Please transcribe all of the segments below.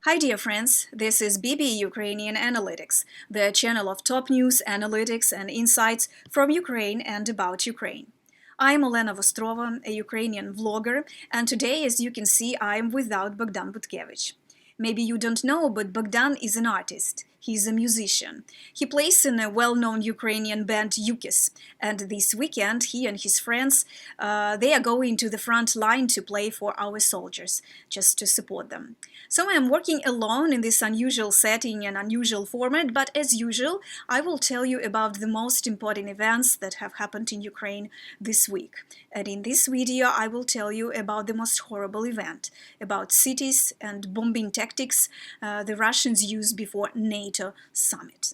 Hi dear friends, this is BB Ukrainian Analytics, the channel of top news, analytics and insights from Ukraine and about Ukraine. I'm Olena Vostrova, a Ukrainian vlogger, and today, as you can see, I'm without Bogdan Butkevich. Maybe you don't know, but Bogdan is an artist. He's a musician. He plays in a well-known Ukrainian band Yukis, and this weekend he and his friends they are going to the front line to play for our soldiers, just to support them. So I'm working alone in this unusual setting and unusual format, but as usual, I will tell you about the most important events that have happened in Ukraine this week. And in this video, I will tell you about the most horrible event, about cities and bombing tactics the Russians used before NATO Summit.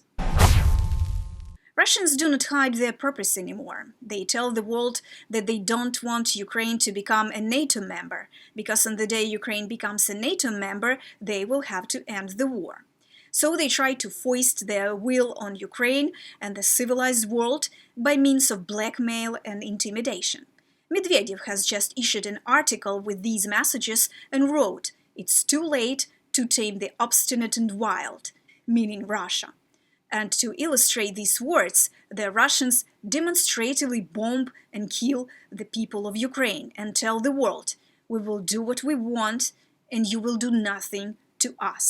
Russians do not hide their purpose anymore. They tell the world that they don't want Ukraine to become a NATO member, because on the day Ukraine becomes a NATO member, they will have to end the war. So they try to foist their will on Ukraine and the civilized world by means of blackmail and intimidation. Medvedev has just issued an article with these messages and wrote, "It's too late to tame the obstinate and wild," meaning Russia. And to illustrate these words, the Russians demonstratively bomb and kill the people of Ukraine and tell the world, "We will do what we want and you will do nothing to us."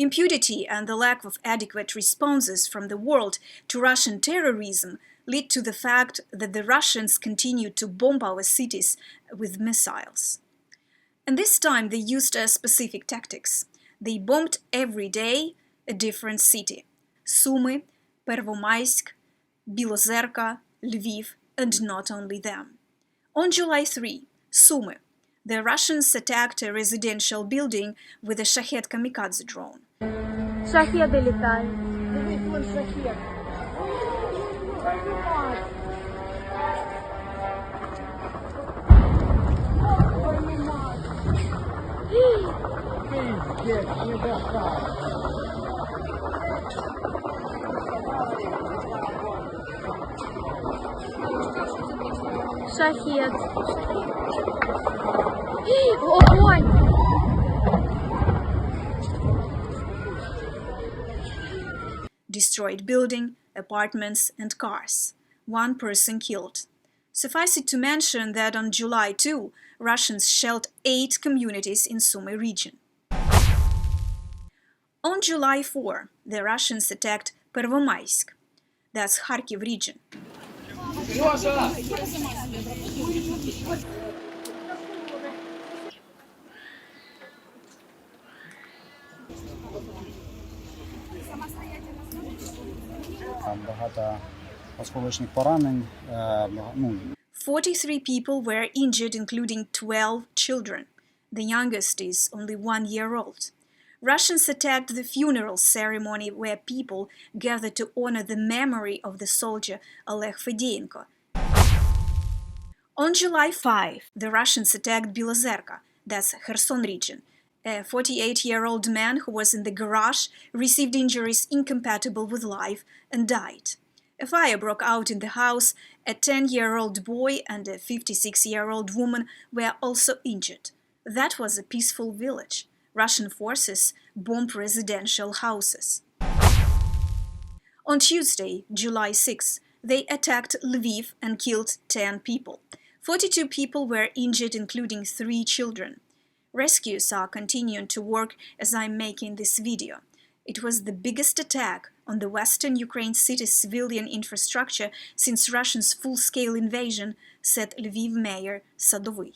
Impunity and the lack of adequate responses from the world to Russian terrorism lead to the fact that the Russians continue to bomb our cities with missiles. And this time they used specific tactics. They bombed every day a different city: Sumy, Pervomaisk, Bilozerka, Lviv, and not only them. On July 3, Sumy, the Russians attacked a residential building with a Shahed kamikaze drone. Шахеди літають. Дивись, вон шахед. Шахед. Огонь! Destroyed building, apartments and cars. One person killed. Suffice it to mention that on July 2, Russians shelled 8 communities in Sumy region. On July 4, the Russians attacked Pervomaisk, that's Kharkiv region. Багато осколочних поранень. 43 people were injured, including 12 children. The youngest is only 1 year old. Russians attacked the funeral ceremony where people gathered to honor the memory of the soldier Oleg Fedyenko. On July 5, the Russians attacked Bilozerka, that's Kherson region. A 48-year-old man who was in the garage received injuries incompatible with life and died. A fire broke out in the house. A 10-year-old boy and a 56-year-old woman were also injured. That was a peaceful village. Russian forces bombed residential houses. On Tuesday, July 6, they attacked Lviv and killed 10 people. 42 people were injured, including 3 children. Rescues are continuing to work as I'm making this video. It was the biggest attack on the western Ukraine city's civilian infrastructure since Russia's full-scale invasion, said Lviv Mayor Sadovy.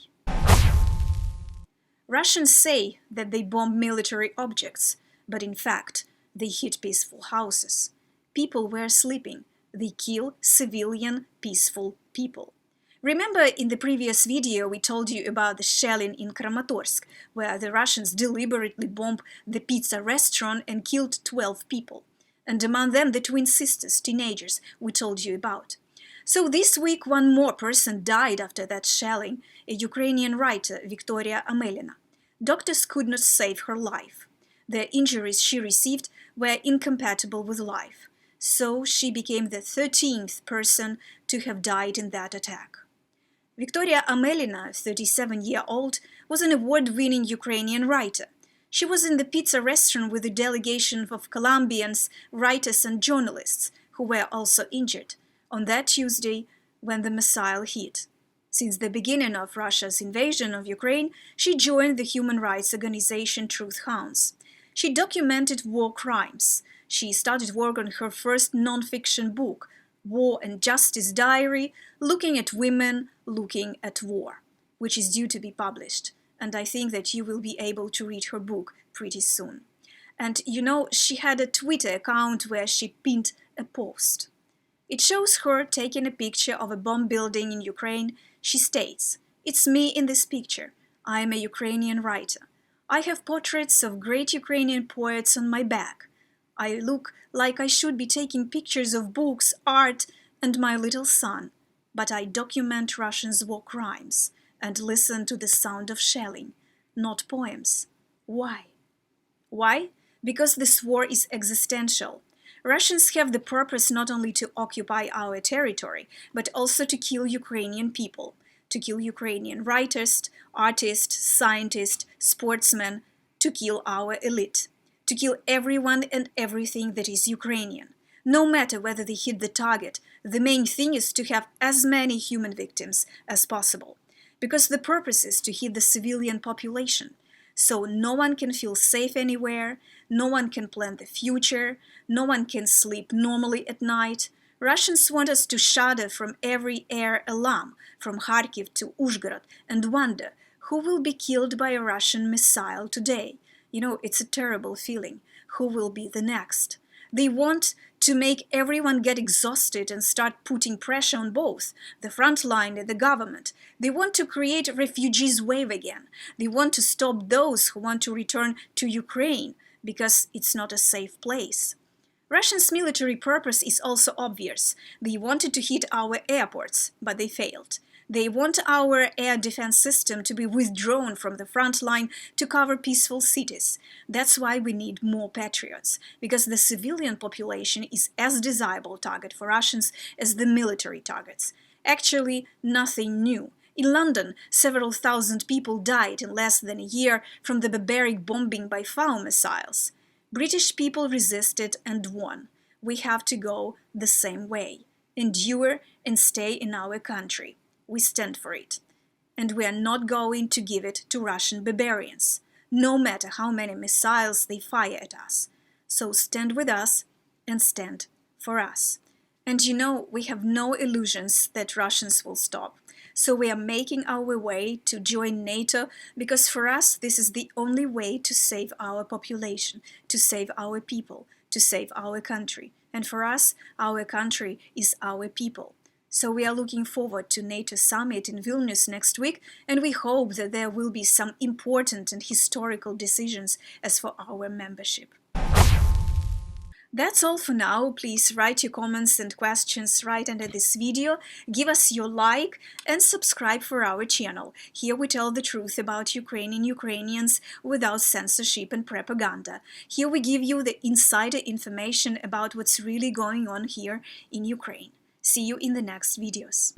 Russians say that they bomb military objects, but in fact, they hit peaceful houses. People were sleeping. They kill civilian, peaceful people. Remember, in the previous video we told you about the shelling in Kramatorsk, where the Russians deliberately bombed the pizza restaurant and killed 12 people, and among them the twin sisters, teenagers, we told you about. So this week one more person died after that shelling, a Ukrainian writer, Victoria Amelina. Doctors could not save her life. The injuries she received were incompatible with life, so she became the 13th person to have died in that attack. Victoria Amelina, 37-year-old, was an award-winning Ukrainian writer. She was in the pizza restaurant with a delegation of Colombians, writers and journalists, who were also injured, on that Tuesday when the missile hit. Since the beginning of Russia's invasion of Ukraine, she joined the human rights organization Truth Hounds. She documented war crimes. She started work on her first non-fiction book, War and Justice Diary, Looking at Women, Looking at War, which is due to be published. And I think that you will be able to read her book pretty soon. And you know, she had a Twitter account where she pinned a post. It shows her taking a picture of a bomb building in Ukraine. She states, "It's me in this picture. I am a Ukrainian writer. I have portraits of great Ukrainian poets on my back. I look like I should be taking pictures of books, art, and my little son. But I document Russians' war crimes and listen to the sound of shelling, not poems. Why? Why? Because this war is existential. Russians have the purpose not only to occupy our territory, but also to kill Ukrainian people, to kill Ukrainian writers, artists, scientists, sportsmen, to kill our elite, to kill everyone and everything that is Ukrainian. No matter whether they hit the target, the main thing is to have as many human victims as possible, because the purpose is to hit the civilian population. So no one can feel safe anywhere, no one can plan the future, no one can sleep normally at night. Russians want us to shudder from every air alarm, from Kharkiv to Uzhhorod, and wonder who will be killed by a Russian missile today. You know, it's a terrible feeling. Who will be the next? They want to make everyone get exhausted and start putting pressure on both the front line and the government. They want to create a refugees wave again. They want to stop those who want to return to Ukraine because it's not a safe place. Russia's military purpose is also obvious. They wanted to hit our airports, but they failed. They want our air defense system to be withdrawn from the front line to cover peaceful cities. That's why we need more patriots, because the civilian population is as desirable target for Russians as the military targets. Actually, nothing new. In London, several thousand people died in less than a year from the barbaric bombing by foul missiles. British people resisted and won. We have to go the same way. Endure and stay in our country. We stand for it. And we are not going to give it to Russian barbarians, no matter how many missiles they fire at us. So stand with us and stand for us. And you know, we have no illusions that Russians will stop. So we are making our way to join NATO, because for us this is the only way to save our population, to save our people, to save our country. And for us, our country is our people. So we are looking forward to NATO Summit in Vilnius next week, and we hope that there will be some important and historical decisions as for our membership. That's all for now. Please write your comments and questions right under this video, give us your like and subscribe for our channel. Here we tell the truth about Ukrainians without censorship and propaganda. Here we give you the insider information about what's really going on here in Ukraine. See you in the next videos.